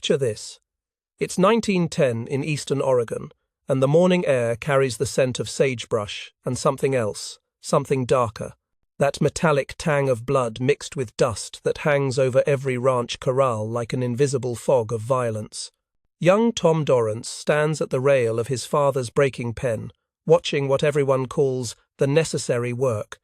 Picture this. It's 1910 in eastern Oregon, and the morning air carries the scent of sagebrush and something else, something darker. That metallic tang of blood mixed with dust that hangs over every ranch corral like an invisible fog of violence. Young Tom Dorrance stands at the rail of his father's breaking pen, watching what everyone calls the necessary work.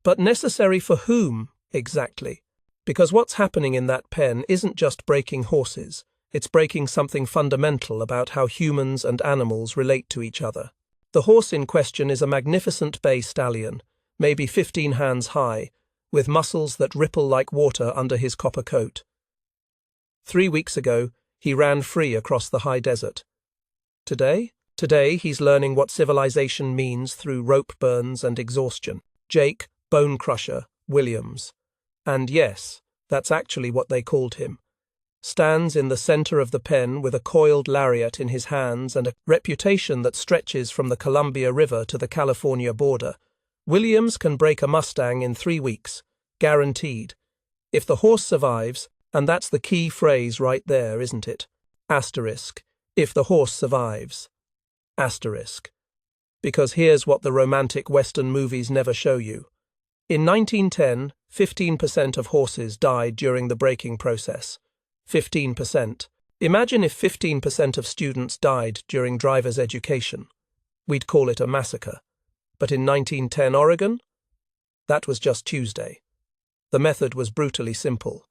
But necessary for whom, exactly? Because what's happening in that pen isn't just breaking horses, it's breaking something fundamental about how humans and animals relate to each other. The horse in question is a magnificent bay stallion, maybe 15 hands high, with muscles that ripple like water under his copper coat. 3 weeks ago, he ran free across the high desert. Today he's learning what civilization means through rope burns and exhaustion. Jake, Bone Crusher, Williams. And yes, that's actually what they called him. Stands in the center of the pen with a coiled lariat in his hands and a reputation that stretches from the Columbia River to the California border. Williams can break a Mustang in 3 weeks, guaranteed. If the horse survives, and that's the key phrase right there, isn't it? Asterisk. If the horse survives. Asterisk. Because here's what the romantic Western movies never show you. In 1910, 15% of horses died during the breaking process. 15%. Imagine if 15% of students died during driver's education. We'd call it a massacre. But in 1910 Oregon? That was just Tuesday. The method was brutally simple.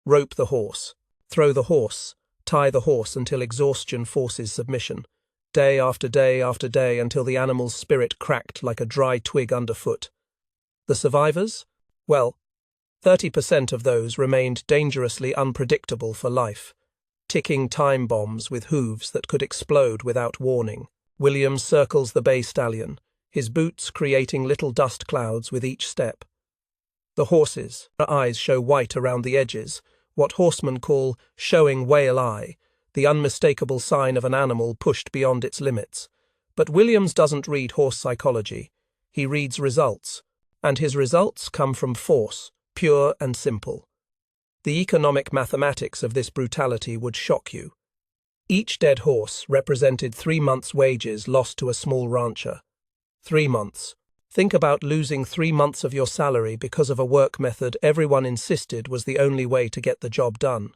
Rope the horse, throw the horse, tie the horse until exhaustion forces submission. Day after day after day until the animal's spirit cracked like a dry twig underfoot. The survivors? Well, 30% of those remained dangerously unpredictable for life, ticking time bombs with hooves that could explode without warning. Williams circles the bay stallion, his boots creating little dust clouds with each step. The horses, their eyes show white around the edges, what horsemen call showing whale eye, the unmistakable sign of an animal pushed beyond its limits. But Williams doesn't read horse psychology. He reads results, and his results come from force, pure and simple. The economic mathematics of this brutality would shock you. Each dead horse represented 3 months' wages lost to a small rancher. 3 months. Think about losing 3 months of your salary because of a work method everyone insisted was the only way to get the job done.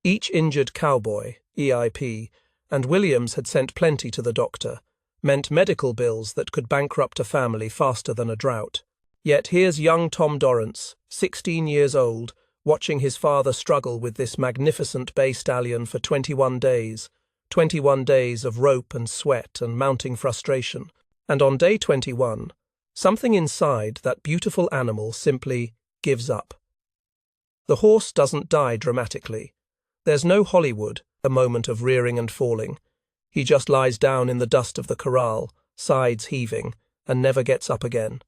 Each injured cowboy, EIP, and Williams had sent plenty to the doctor, meant medical bills that could bankrupt a family faster than a drought. Yet here's young Tom Dorrance, 16 years old, watching his father struggle with this magnificent bay stallion for 21 days. 21 days of rope and sweat and mounting frustration. And on day 21, something inside that beautiful animal simply gives up. The horse doesn't die dramatically. There's no Hollywood, a moment of rearing and falling. He just lies down in the dust of the corral, sides heaving, and never gets up again.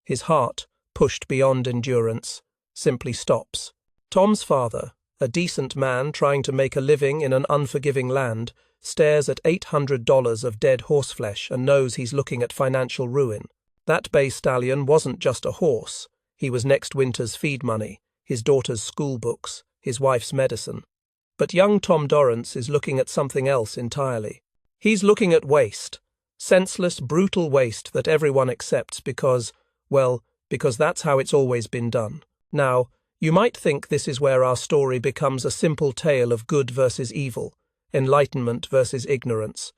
His heart, pushed beyond endurance, simply stops. Tom's father, a decent man trying to make a living in an unforgiving land, stares at $800 of dead horseflesh and knows he's looking at financial ruin. That bay stallion wasn't just a horse. He was next winter's feed money, his daughter's school books, his wife's medicine. But young Tom Dorrance is looking at something else entirely. He's looking at waste. Senseless, brutal waste that everyone accepts because that's how it's always been done. Now, you might think this is where our story becomes a simple tale of good versus evil, enlightenment versus ignorance.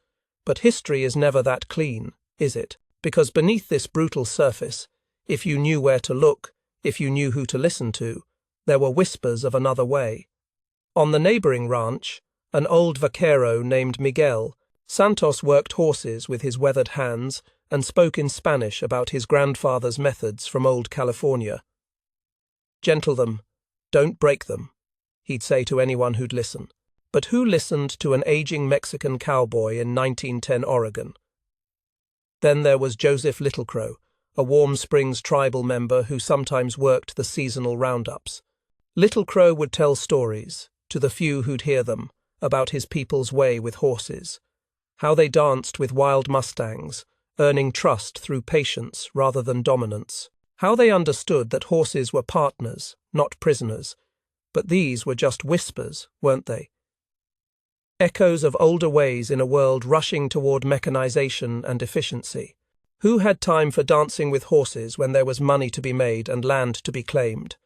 But history is never that clean, is it? Because beneath this brutal surface, if you knew where to look, if you knew who to listen to, there were whispers of another way. On the neighboring ranch, an old vaquero named Miguel, Santos worked horses with his weathered hands and spoke in Spanish about his grandfather's methods from old California. "Gentle them, don't break them," he'd say to anyone who'd listen. But who listened to an aging Mexican cowboy in 1910 Oregon? Then there was Joseph Littlecrow, a Warm Springs tribal member who sometimes worked the seasonal roundups. Littlecrow would tell stories, to the few who'd hear them, about his people's way with horses, how they danced with wild Mustangs, earning trust through patience rather than dominance, how they understood that horses were partners, not prisoners, But these were just whispers, weren't they? Echoes of older ways in a world rushing toward mechanization and efficiency. Who had time for dancing with horses when there was money to be made and land to be claimed?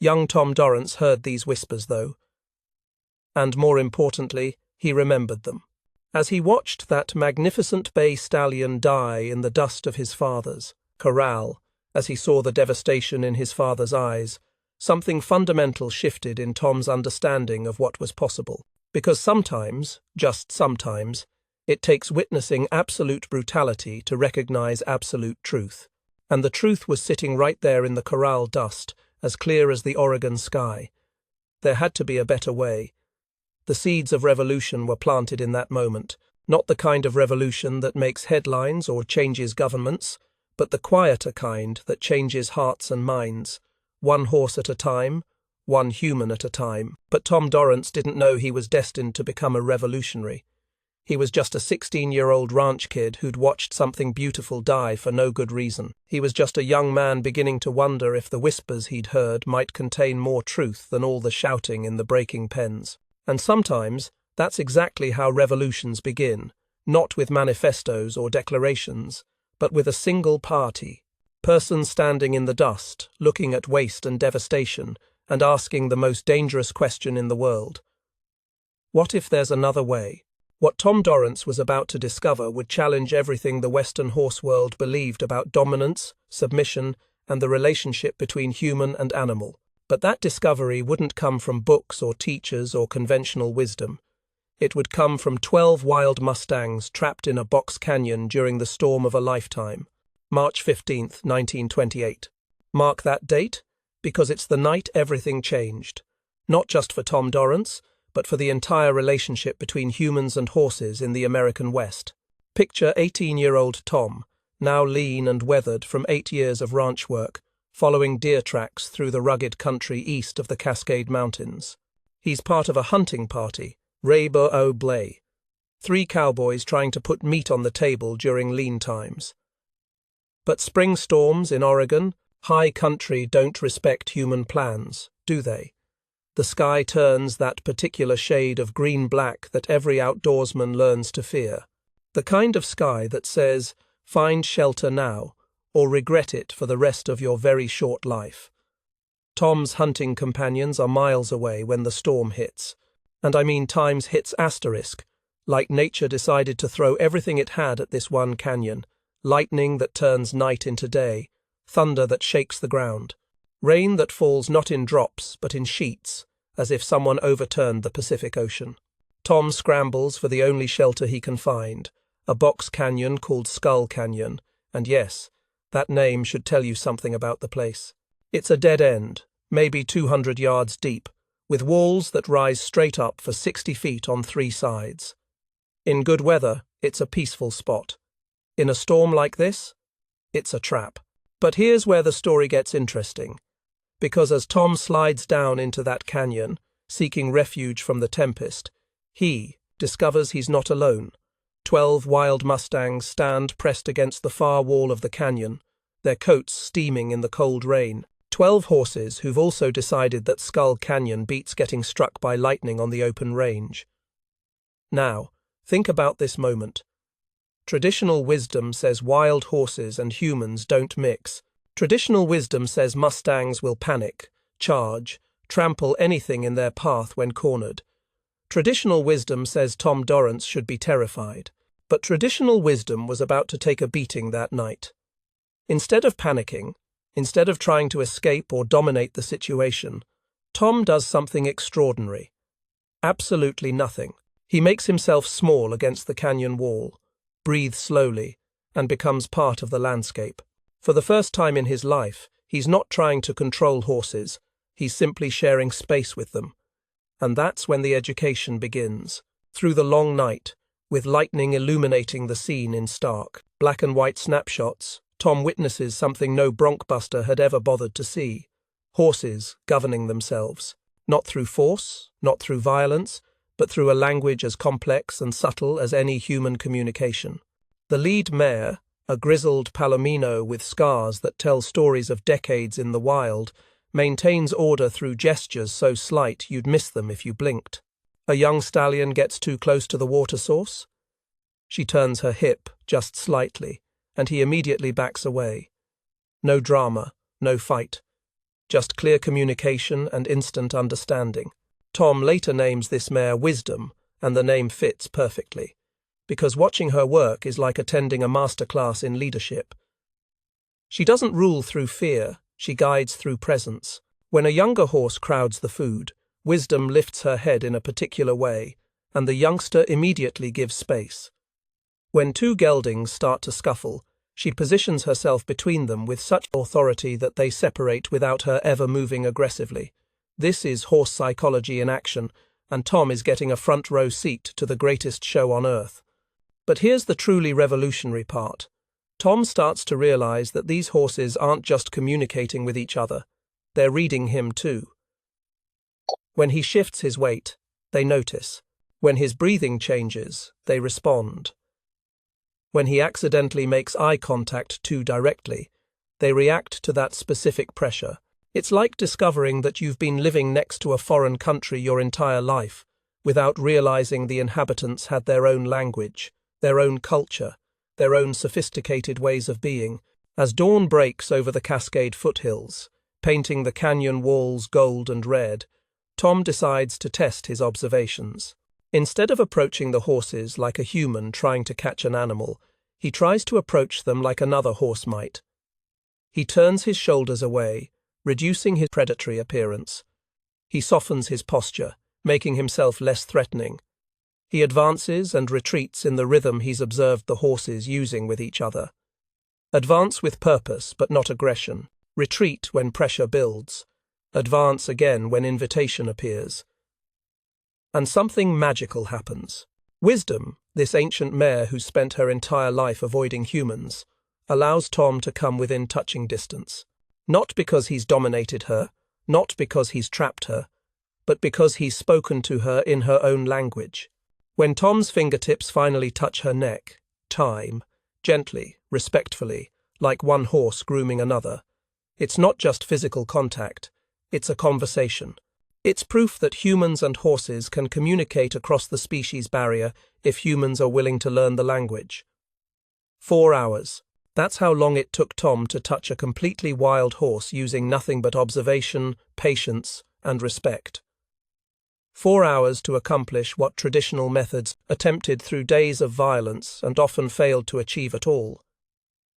Young Tom Dorrance heard these whispers, though. And more importantly, he remembered them. As he watched that magnificent bay stallion die in the dust of his father's corral, as he saw the devastation in his father's eyes, something fundamental shifted in Tom's understanding of what was possible. Because sometimes, just sometimes, it takes witnessing absolute brutality to recognize absolute truth. And the truth was sitting right there in the corral dust, as clear as the Oregon sky. There had to be a better way. The seeds of revolution were planted in that moment, not the kind of revolution that makes headlines or changes governments, but the quieter kind that changes hearts and minds, one horse at a time, one human at a time. But Tom Dorrance didn't know he was destined to become a revolutionary. He was just a 16-year-old ranch kid who'd watched something beautiful die for no good reason. He was just a young man beginning to wonder if the whispers he'd heard might contain more truth than all the shouting in the breaking pens. And sometimes, that's exactly how revolutions begin, not with manifestos or declarations, but with a single person standing in the dust, looking at waste and devastation, and asking the most dangerous question in the world. What if there's another way? What Tom Dorrance was about to discover would challenge everything the Western horse world believed about dominance, submission, and the relationship between human and animal. But that discovery wouldn't come from books or teachers or conventional wisdom. It would come from 12 wild Mustangs trapped in a box canyon during the storm of a lifetime. March 15th, 1928. Mark that date, because it's the night everything changed. Not just for Tom Dorrance, but for the entire relationship between humans and horses in the American West. Picture 18-year-old Tom, now lean and weathered from 8 years of ranch work, following deer tracks through the rugged country east of the Cascade Mountains. He's part of a hunting party, Rainbow Blay. 3 cowboys trying to put meat on the table during lean times. But spring storms in Oregon, high country, don't respect human plans, do they? The sky turns that particular shade of green-black that every outdoorsman learns to fear. The kind of sky that says, find shelter now, or regret it for the rest of your very short life. Tom's hunting companions are miles away when the storm hits. And I mean times hits asterisk, like nature decided to throw everything it had at this one canyon. Lightning that turns night into day, thunder that shakes the ground, rain that falls not in drops but in sheets, as if someone overturned the Pacific Ocean. Tom scrambles for the only shelter he can find, a box canyon called Skull Canyon, and yes, that name should tell you something about the place. It's a dead end, maybe 200 yards deep, with walls that rise straight up for 60 feet on 3 sides. In good weather, it's a peaceful spot. In a storm like this, it's a trap. But here's where the story gets interesting. Because as Tom slides down into that canyon, seeking refuge from the tempest, he discovers he's not alone. 12 wild Mustangs stand pressed against the far wall of the canyon, their coats steaming in the cold rain. 12 horses who've also decided that Skull Canyon beats getting struck by lightning on the open range. Now, think about this moment. Traditional wisdom says wild horses and humans don't mix. Traditional wisdom says Mustangs will panic, charge, trample anything in their path when cornered. Traditional wisdom says Tom Dorrance should be terrified. But traditional wisdom was about to take a beating that night. Instead of panicking, instead of trying to escape or dominate the situation, Tom does something extraordinary. Absolutely nothing. He makes himself small against the canyon wall, breathes slowly, and becomes part of the landscape. For the first time in his life, he's not trying to control horses, he's simply sharing space with them. And that's when the education begins. Through the long night, with lightning illuminating the scene in stark, black and white snapshots, Tom witnesses something no bronc-buster had ever bothered to see. Horses governing themselves, not through force, not through violence, but through a language as complex and subtle as any human communication. The lead mare, a grizzled palomino with scars that tell stories of decades in the wild, maintains order through gestures so slight you'd miss them if you blinked. A young stallion gets too close to the water source. She turns her hip just slightly, and he immediately backs away. No drama, no fight. Just clear communication and instant understanding. Tom later names this mare Wisdom, and the name fits perfectly, because watching her work is like attending a masterclass in leadership. She doesn't rule through fear, she guides through presence. When a younger horse crowds the food, Wisdom lifts her head in a particular way, and the youngster immediately gives space. When two geldings start to scuffle, she positions herself between them with such authority that they separate without her ever moving aggressively. This is horse psychology in action, and Tom is getting a front-row seat to the greatest show on earth. But here's the truly revolutionary part. Tom starts to realize that these horses aren't just communicating with each other, they're reading him too. When he shifts his weight, they notice. When his breathing changes, they respond. When he accidentally makes eye contact too directly, they react to that specific pressure. It's like discovering that you've been living next to a foreign country your entire life, without realizing the inhabitants had their own language, their own culture, their own sophisticated ways of being. As dawn breaks over the Cascade foothills, painting the canyon walls gold and red, Tom decides to test his observations. Instead of approaching the horses like a human trying to catch an animal, he tries to approach them like another horse might. He turns his shoulders away, reducing his predatory appearance. He softens his posture, making himself less threatening. He advances and retreats in the rhythm he's observed the horses using with each other. Advance with purpose, but not aggression. Retreat when pressure builds. Advance again when invitation appears. And something magical happens. Wisdom, this ancient mare who spent her entire life avoiding humans, allows Tom to come within touching distance. Not because he's dominated her, not because he's trapped her, but because he's spoken to her in her own language. When Tom's fingertips finally touch her neck, time, gently, respectfully, like one horse grooming another, it's not just physical contact, it's a conversation. It's proof that humans and horses can communicate across the species barrier if humans are willing to learn the language. 4 hours. That's how long it took Tom to touch a completely wild horse using nothing but observation, patience, and respect. 4 hours to accomplish what traditional methods attempted through days of violence and often failed to achieve at all.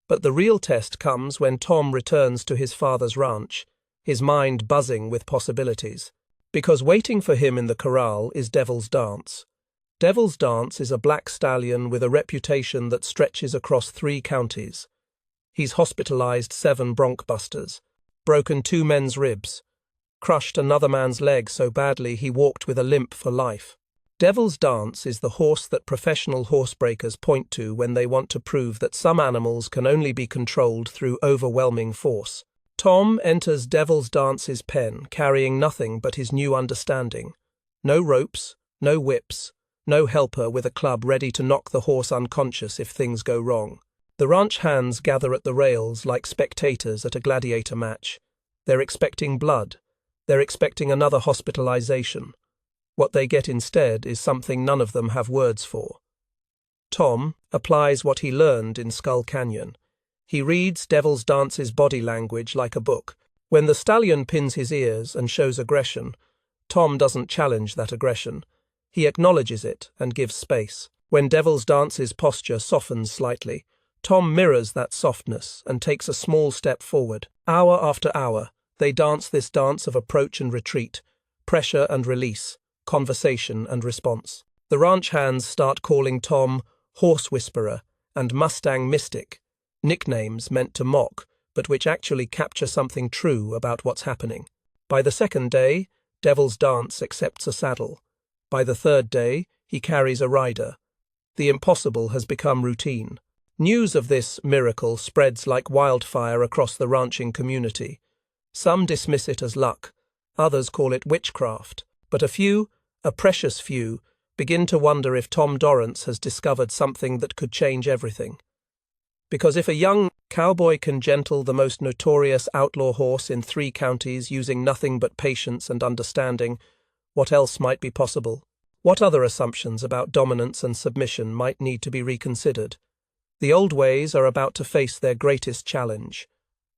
But the real test comes when Tom returns to his father's ranch, his mind buzzing with possibilities. Because waiting for him in the corral is Devil's Dance. Devil's Dance is a black stallion with a reputation that stretches across 3 counties. He's hospitalized 7 bronc-busters, broken 2 men's ribs, crushed another man's leg so badly he walked with a limp for life. Devil's Dance is the horse that professional horsebreakers point to when they want to prove that some animals can only be controlled through overwhelming force. Tom enters Devil's Dance's pen carrying nothing but his new understanding. No ropes, no whips, no helper with a club ready to knock the horse unconscious if things go wrong. The ranch hands gather at the rails like spectators at a gladiator match. They're expecting blood. They're expecting another hospitalization. What they get instead is something none of them have words for. Tom applies what he learned in Skull Canyon. He reads Devil's Dance's body language like a book. When the stallion pins his ears and shows aggression, Tom doesn't challenge that aggression. He acknowledges it and gives space. When Devil's Dance's posture softens slightly, Tom mirrors that softness and takes a small step forward. Hour after hour, they dance this dance of approach and retreat, pressure and release, conversation and response. The ranch hands start calling Tom Horse Whisperer and Mustang Mystic, nicknames meant to mock, but which actually capture something true about what's happening. By the 2nd day, Devil's Dance accepts a saddle. By the 3rd day, he carries a rider. The impossible has become routine. News of this miracle spreads like wildfire across the ranching community. Some dismiss it as luck, others call it witchcraft, but a few, a precious few, begin to wonder if Tom Dorrance has discovered something that could change everything. Because if a young cowboy can gentle the most notorious outlaw horse in 3 counties using nothing but patience and understanding, what else might be possible? What other assumptions about dominance and submission might need to be reconsidered? The old ways are about to face their greatest challenge.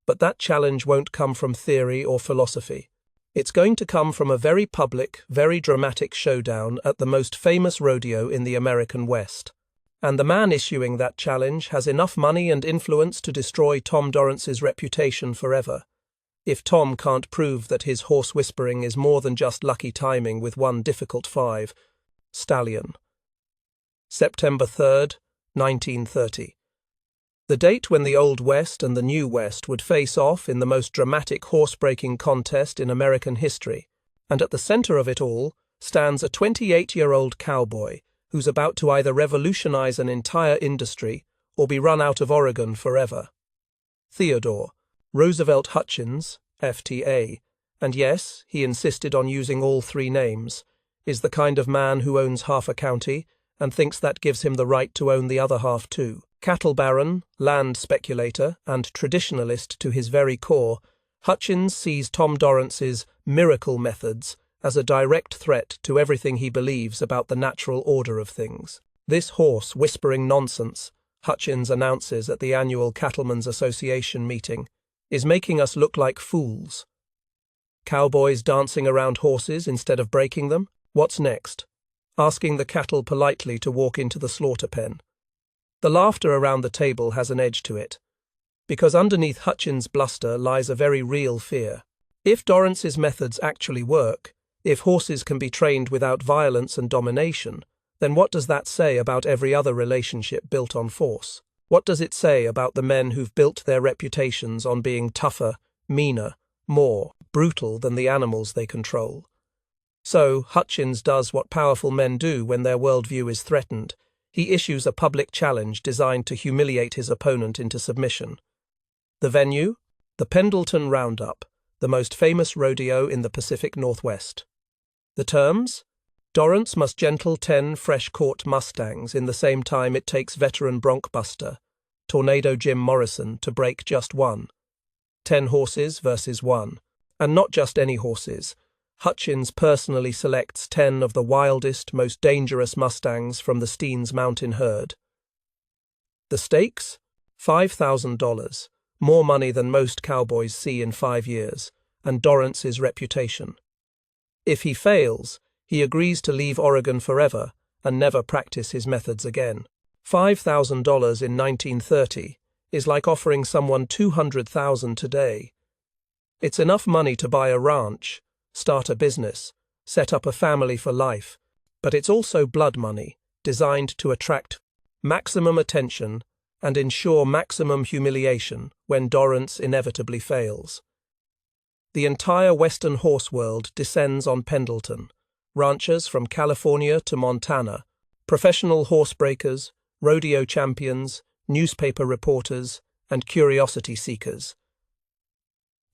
But that challenge won't come from theory or philosophy. It's going to come from a very public, very dramatic showdown at the most famous rodeo in the American West. And the man issuing that challenge has enough money and influence to destroy Tom Dorrance's reputation forever. If Tom can't prove that his horse whispering is more than just lucky timing with one difficult 5. Stallion. September 3rd, 1930. The date when the Old West and the New West would face off in the most dramatic horse-breaking contest in American history, and at the center of it all stands a 28-year-old cowboy who's about to either revolutionize an entire industry or be run out of Oregon forever. Theodore Roosevelt Hutchins, FTA, and yes, he insisted on using all 3 names, is the kind of man who owns half a county and thinks that gives him the right to own the other half too. Cattle baron, land speculator, and traditionalist to his very core, Hutchins sees Tom Dorrance's miracle methods as a direct threat to everything he believes about the natural order of things. This horse-whispering nonsense, Hutchins announces at the annual Cattlemen's Association meeting, is making us look like fools. Cowboys dancing around horses instead of breaking them? What's next? Asking the cattle politely to walk into the slaughter pen. The laughter around the table has an edge to it, because underneath Hutchins' bluster lies a very real fear. If Dorrance's methods actually work, if horses can be trained without violence and domination, then what does that say about every other relationship built on force? What does it say about the men who've built their reputations on being tougher, meaner, more brutal than the animals they control? So, Hutchins does what powerful men do when their worldview is threatened. He issues a public challenge designed to humiliate his opponent into submission. The venue? The Pendleton Roundup, the most famous rodeo in the Pacific Northwest. The terms? Dorrance must gentle 10 fresh-caught Mustangs in the same time it takes veteran bronc-buster, Tornado Jim Morrison, to break just 1. 10 horses versus 1. And not just any horses. Hutchins personally selects 10 of the wildest, most dangerous Mustangs from the Steens Mountain herd. The stakes? $5,000, more money than most cowboys see in 5 years, and Dorrance's reputation. If he fails, he agrees to leave Oregon forever and never practice his methods again. $5,000 in 1930 is like offering someone $200,000 today. It's enough money to buy a ranch, start a business, set up a family for life, but it's also blood money, designed to attract maximum attention and ensure maximum humiliation when Dorrance inevitably fails. The entire Western horse world descends on Pendleton. Ranchers from California to Montana, professional horsebreakers, rodeo champions, newspaper reporters, and curiosity seekers.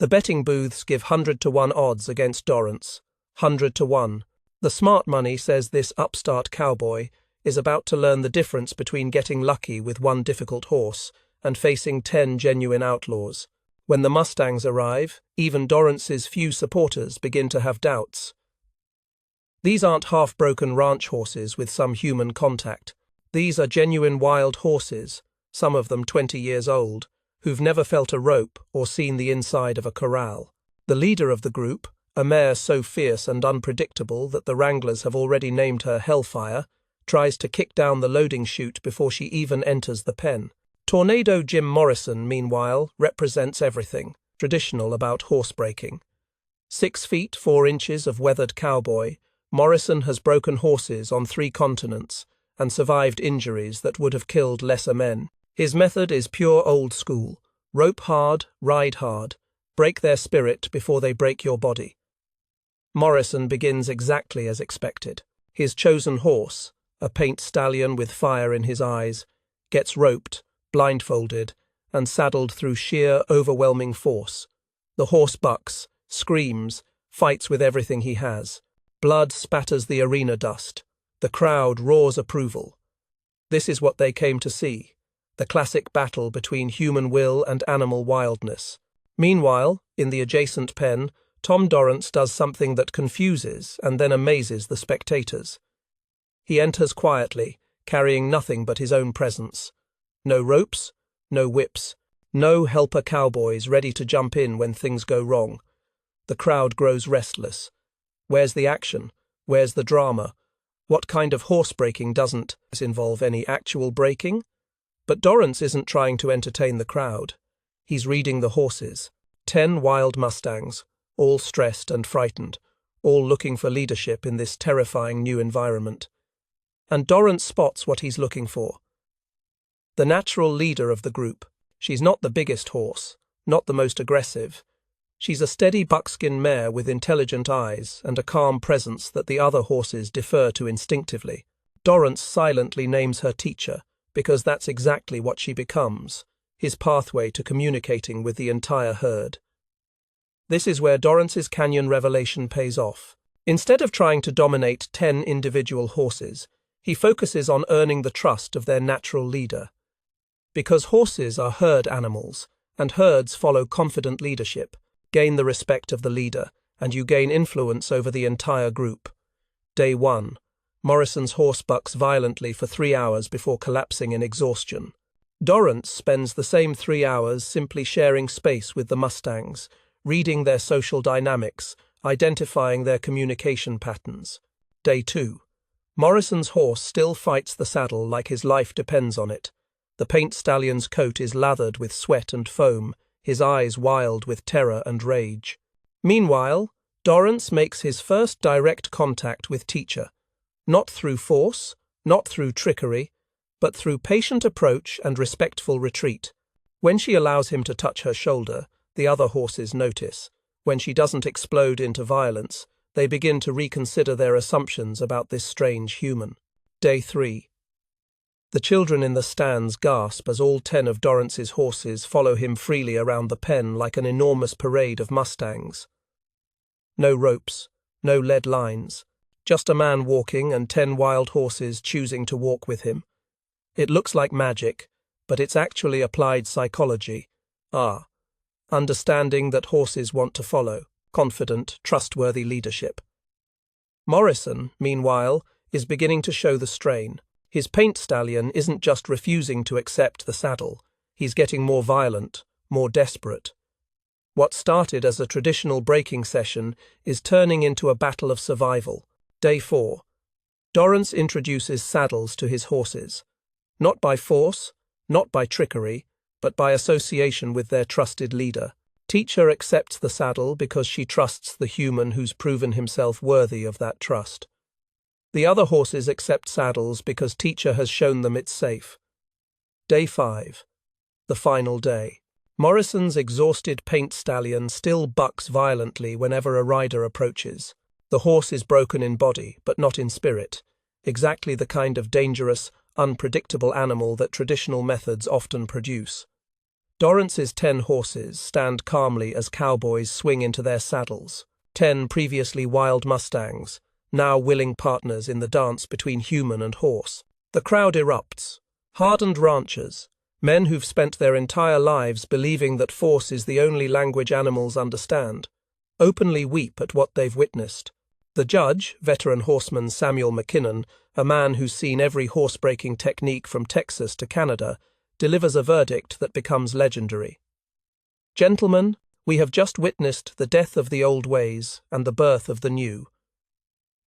The betting booths give 100-to-1 odds against Dorrance. 100-to-1. The smart money says this upstart cowboy is about to learn the difference between getting lucky with 1 difficult horse and facing 10 genuine outlaws. When the Mustangs arrive, even Dorrance's few supporters begin to have doubts. These aren't half-broken ranch horses with some human contact. These are genuine wild horses, some of them 20 years old, who've never felt a rope or seen the inside of a corral. The leader of the group, a mare so fierce and unpredictable that the wranglers have already named her Hellfire, tries to kick down the loading chute before she even enters the pen. Tornado Jim Morrison, meanwhile, represents everything traditional about horsebreaking. 6 feet 4 inches of weathered cowboy, Morrison has broken horses on 3 continents and survived injuries that would have killed lesser men. His method is pure old school. Rope hard, ride hard. Break their spirit before they break your body. Morrison begins exactly as expected. His chosen horse, a paint stallion with fire in his eyes, gets roped, blindfolded, and saddled through sheer, overwhelming force. The horse bucks, screams, fights with everything he has. Blood spatters the arena dust. The crowd roars approval. This is what they came to see. the classic battle between human will and animal wildness. Meanwhile, in the adjacent pen, Tom Dorrance does something that confuses and then amazes the spectators. He enters quietly, carrying nothing but his own presence. No ropes, no whips, no helper cowboys ready to jump in when things go wrong. The crowd grows restless. Where's the action? Where's the drama? What kind of horse breaking doesn't involve any actual breaking? But Dorrance isn't trying to entertain the crowd. He's reading the horses. 10 wild Mustangs, all stressed and frightened, all looking for leadership in this terrifying new environment. And Dorrance spots what he's looking for. The natural leader of the group. She's not the biggest horse, not the most aggressive. She's a steady buckskin mare with intelligent eyes and a calm presence that the other horses defer to instinctively. Dorrance silently names her teacher, because that's exactly what she becomes, his pathway to communicating with the entire herd. This is where Dorrance's canyon revelation pays off. Instead of trying to dominate 10 individual horses, he focuses on earning the trust of their natural leader. Because horses are herd animals, and herds follow confident leadership, gain the respect of the leader, and you gain influence over the entire group. Day 1. Morrison's horse bucks violently for 3 hours before collapsing in exhaustion. Dorrance spends the same 3 hours simply sharing space with the Mustangs, reading their social dynamics, identifying their communication patterns. Day 2. Morrison's horse still fights the saddle like his life depends on it. The paint stallion's coat is lathered with sweat and foam, his eyes wild with terror and rage. Meanwhile, Dorrance makes his first direct contact with Teacher, not through force, not through trickery, but through patient approach and respectful retreat. When she allows him to touch her shoulder, the other horses notice. When she doesn't explode into violence, they begin to reconsider their assumptions about this strange human. Day 3. The children in the stands gasp as all 10 of Dorrance's horses follow him freely around the pen like an enormous parade of Mustangs. No ropes, no lead lines, just a man walking and 10 wild horses choosing to walk with him. It looks like magic, but it's actually applied psychology. Understanding that horses want to follow, confident, trustworthy leadership. Morrison, meanwhile, is beginning to show the strain. His paint stallion isn't just refusing to accept the saddle, he's getting more violent, more desperate. What started as a traditional breaking session is turning into a battle of survival. Day 4. Dorrance introduces saddles to his horses. Not by force, not by trickery, but by association with their trusted leader. Teacher accepts the saddle because she trusts the human who's proven himself worthy of that trust. The other horses accept saddles because Teacher has shown them it's safe. Day 5. The final day. Morrison's exhausted paint stallion still bucks violently whenever a rider approaches. The horse is broken in body, but not in spirit. Exactly the kind of dangerous, unpredictable animal that traditional methods often produce. Dorrance's 10 horses stand calmly as cowboys swing into their saddles. 10 previously wild Mustangs, now willing partners in the dance between human and horse. The crowd erupts. Hardened ranchers, men who've spent their entire lives believing that force is the only language animals understand, openly weep at what they've witnessed. The judge, veteran horseman Samuel McKinnon, a man who's seen every horse-breaking technique from Texas to Canada, delivers a verdict that becomes legendary. Gentlemen, we have just witnessed the death of the old ways and the birth of the new.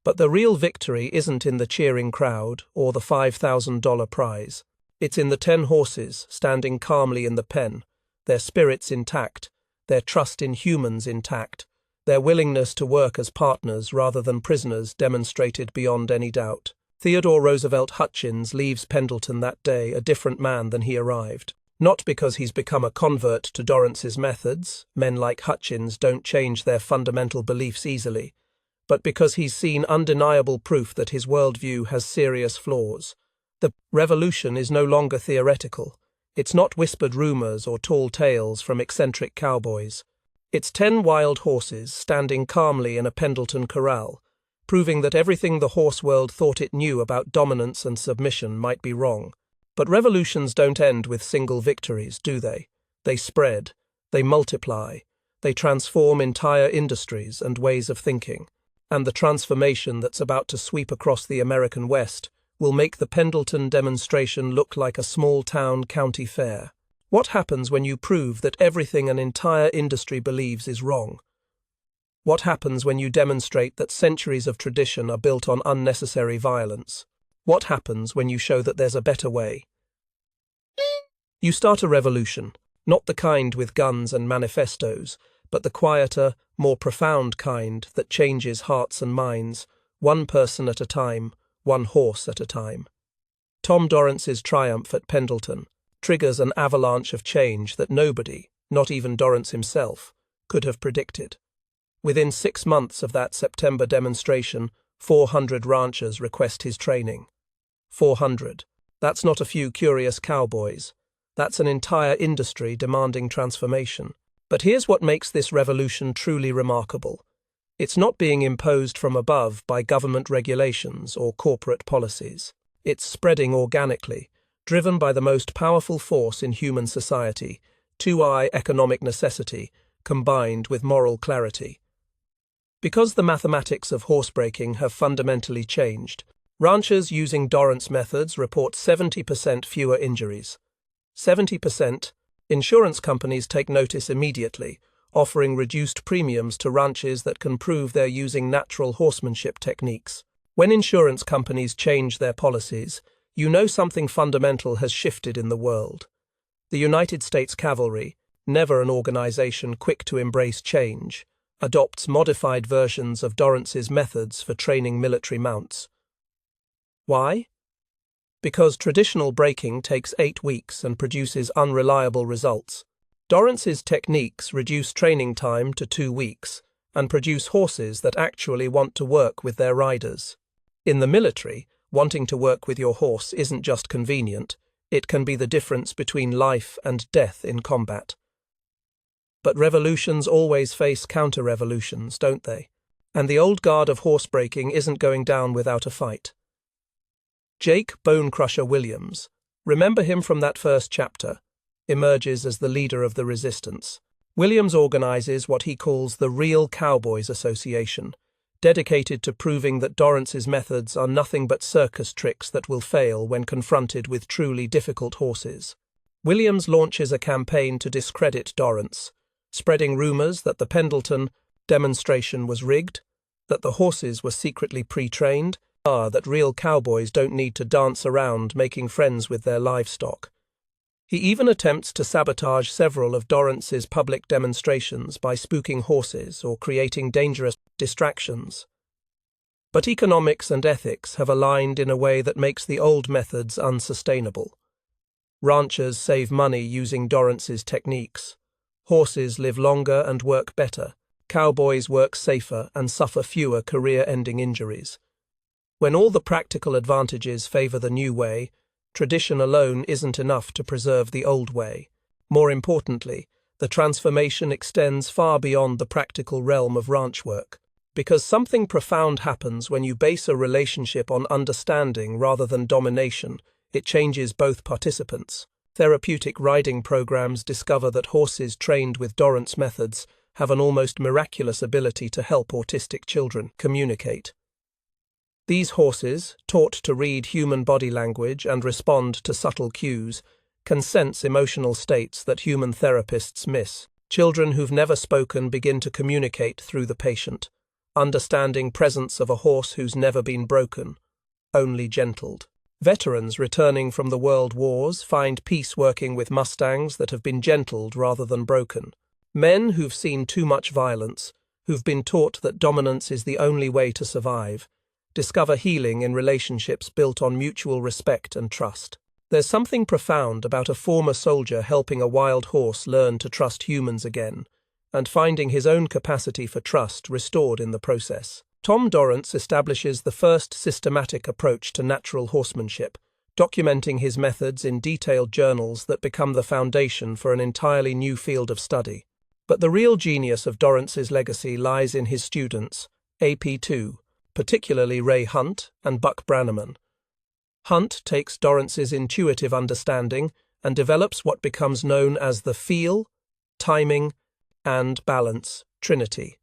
But the real victory isn't in the cheering crowd or the $5,000 prize. It's in the 10 horses standing calmly in the pen, their spirits intact, their trust in humans intact, their willingness to work as partners rather than prisoners demonstrated beyond any doubt. Theodore Roosevelt Hutchins leaves Pendleton that day a different man than he arrived. Not because he's become a convert to Dorrance's methods, men like Hutchins don't change their fundamental beliefs easily, but because he's seen undeniable proof that his worldview has serious flaws. The revolution is no longer theoretical. It's not whispered rumors or tall tales from eccentric cowboys. It's 10 wild horses standing calmly in a Pendleton corral, proving that everything the horse world thought it knew about dominance and submission might be wrong. But revolutions don't end with single victories, do they? They spread, they multiply, they transform entire industries and ways of thinking. And the transformation that's about to sweep across the American West will make the Pendleton demonstration look like a small-town county fair. What happens when you prove that everything an entire industry believes is wrong? What happens when you demonstrate that centuries of tradition are built on unnecessary violence? What happens when you show that there's a better way? You start a revolution, not the kind with guns and manifestos, but the quieter, more profound kind that changes hearts and minds, one person at a time, one horse at a time. Tom Dorrance's triumph at Pendleton triggers an avalanche of change that nobody, not even Dorrance himself, could have predicted. Within 6 months of that September demonstration, 400 ranchers request his training. 400. That's not a few curious cowboys. That's an entire industry demanding transformation. But here's what makes this revolution truly remarkable. It's not being imposed from above by government regulations or corporate policies. It's spreading organically, driven by the most powerful force in human society, 2I economic necessity, combined with moral clarity. Because the mathematics of horsebreaking have fundamentally changed, ranchers using Dorrance methods report 70% fewer injuries. 70%. Insurance companies take notice immediately, offering reduced premiums to ranches that can prove they're using natural horsemanship techniques. When insurance companies change their policies, you know something fundamental has shifted in the world. The United States Cavalry, never an organization quick to embrace change, adopts modified versions of Dorrance's methods for training military mounts. Why? Because traditional breaking takes 8 weeks and produces unreliable results. Dorrance's techniques reduce training time to 2 weeks and produce horses that actually want to work with their riders. In the military, wanting to work with your horse isn't just convenient, it can be the difference between life and death in combat. But revolutions always face counter-revolutions, don't they? And the old guard of horsebreaking isn't going down without a fight. Jake Bonecrusher Williams, remember him from that first chapter, emerges as the leader of the resistance. Williams organizes what he calls the Real Cowboys Association, dedicated to proving that Dorrance's methods are nothing but circus tricks that will fail when confronted with truly difficult horses. Williams launches a campaign to discredit Dorrance, spreading rumors that the Pendleton demonstration was rigged, that the horses were secretly pre-trained, that real cowboys don't need to dance around making friends with their livestock. He even attempts to sabotage several of Dorrance's public demonstrations by spooking horses or creating dangerous distractions. But economics and ethics have aligned in a way that makes the old methods unsustainable. Ranchers save money using Dorrance's techniques. Horses live longer and work better. Cowboys work safer and suffer fewer career-ending injuries. When all the practical advantages favor the new way, tradition alone isn't enough to preserve the old way. More importantly, the transformation extends far beyond the practical realm of ranch work, because something profound happens when you base a relationship on understanding rather than domination. It changes both participants. Therapeutic riding programs discover that horses trained with Dorrance methods have an almost miraculous ability to help autistic children communicate. These horses, taught to read human body language and respond to subtle cues, can sense emotional states that human therapists miss. Children who've never spoken begin to communicate through the patient, understanding presence of a horse who's never been broken, only gentled. Veterans returning from the world wars find peace working with Mustangs that have been gentled rather than broken. Men who've seen too much violence, who've been taught that dominance is the only way to survive, discover healing in relationships built on mutual respect and trust. There's something profound about a former soldier helping a wild horse learn to trust humans again, and finding his own capacity for trust restored in the process. Tom Dorrance establishes the first systematic approach to natural horsemanship, documenting his methods in detailed journals that become the foundation for an entirely new field of study. But the real genius of Dorrance's legacy lies in his students, AP2, particularly Ray Hunt and Buck Brannaman. Hunt takes Dorance's intuitive understanding and develops what becomes known as the feel, timing, and balance trinity,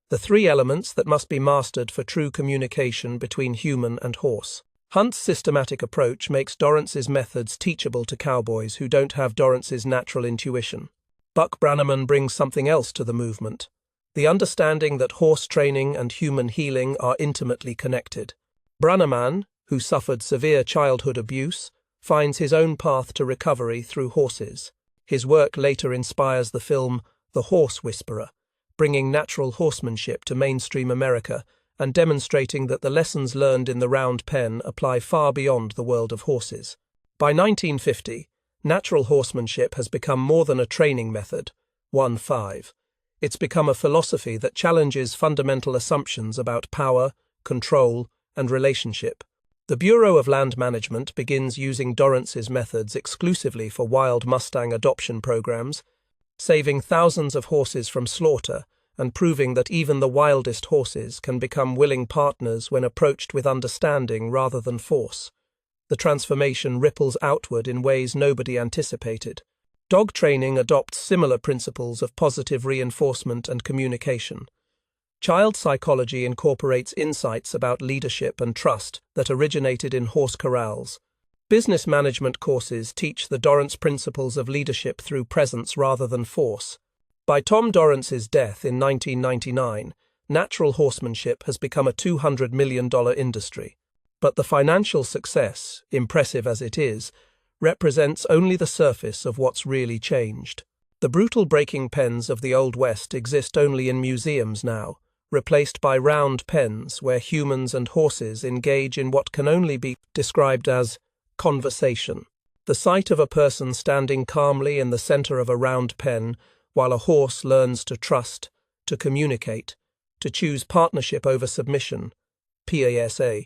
the three elements that must be mastered for true communication between human and horse. Hunt's systematic approach makes Dorance's methods teachable to cowboys who don't have Dorance's natural intuition. Buck Brannaman brings something else to the movement, the understanding that horse training and human healing are intimately connected. Brannaman, who suffered severe childhood abuse, finds his own path to recovery through horses. His work later inspires the film The Horse Whisperer, bringing natural horsemanship to mainstream America and demonstrating that the lessons learned in the round pen apply far beyond the world of horses. By 1950, natural horsemanship has become more than a training method. 1-5. It's become a philosophy that challenges fundamental assumptions about power, control, and relationship. The Bureau of Land Management begins using Dorance's methods exclusively for wild Mustang adoption programs, saving thousands of horses from slaughter and proving that even the wildest horses can become willing partners when approached with understanding rather than force. The transformation ripples outward in ways nobody anticipated. Dog training adopts similar principles of positive reinforcement and communication. Child psychology incorporates insights about leadership and trust that originated in horse corrals. Business management courses teach the Dorrance principles of leadership through presence rather than force. By Tom Dorance's death in 1999, natural horsemanship has become a $200 million industry. But the financial success, impressive as it is, represents only the surface of what's really changed. The brutal breaking pens of the Old West exist only in museums now, replaced by round pens where humans and horses engage in what can only be described as conversation. The sight of a person standing calmly in the center of a round pen while a horse learns to trust, to communicate, to choose partnership over submission, PASA,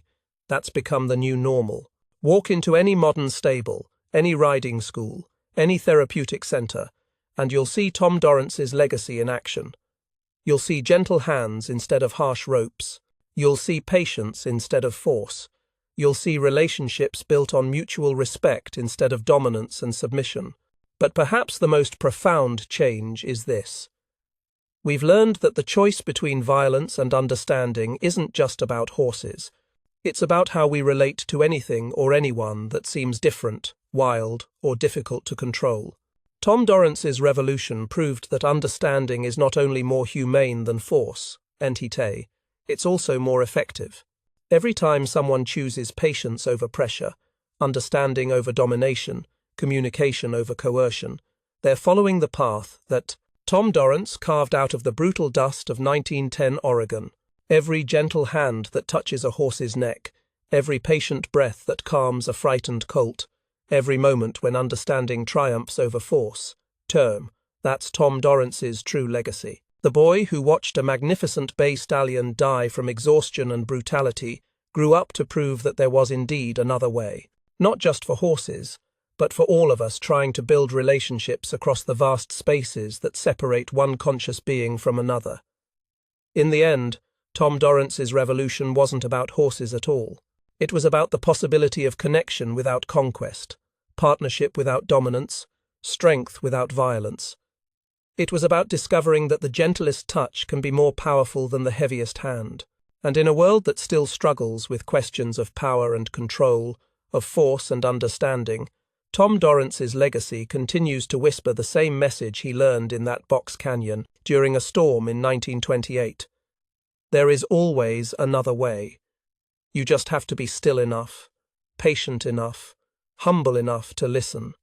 that's become the new normal. Walk into any modern stable, any riding school, any therapeutic center, and you'll see Tom Dorance's legacy in action. You'll see gentle hands instead of harsh ropes. You'll see patience instead of force. You'll see relationships built on mutual respect instead of dominance and submission. But perhaps the most profound change is this. We've learned that the choice between violence and understanding isn't just about horses. It's about how we relate to anything or anyone that seems different, wild, or difficult to control. Tom Dorance's revolution proved that understanding is not only more humane than force, entité, it's also more effective. Every time someone chooses patience over pressure, understanding over domination, communication over coercion, they're following the path that Tom Dorrance carved out of the brutal dust of 1910 Oregon. Every gentle hand that touches a horse's neck, every patient breath that calms a frightened colt, every moment when understanding triumphs over force. That's Tom Dorance's true legacy. The boy who watched a magnificent bay stallion die from exhaustion and brutality grew up to prove that there was indeed another way. Not just for horses, but for all of us trying to build relationships across the vast spaces that separate one conscious being from another. In the end, Tom Dorance's revolution wasn't about horses at all. It was about the possibility of connection without conquest, partnership without dominance, strength without violence. It was about discovering that the gentlest touch can be more powerful than the heaviest hand. And in a world that still struggles with questions of power and control, of force and understanding, Tom Dorance's legacy continues to whisper the same message he learned in that box canyon during a storm in 1928. There is always another way. You just have to be still enough, patient enough, humble enough to listen.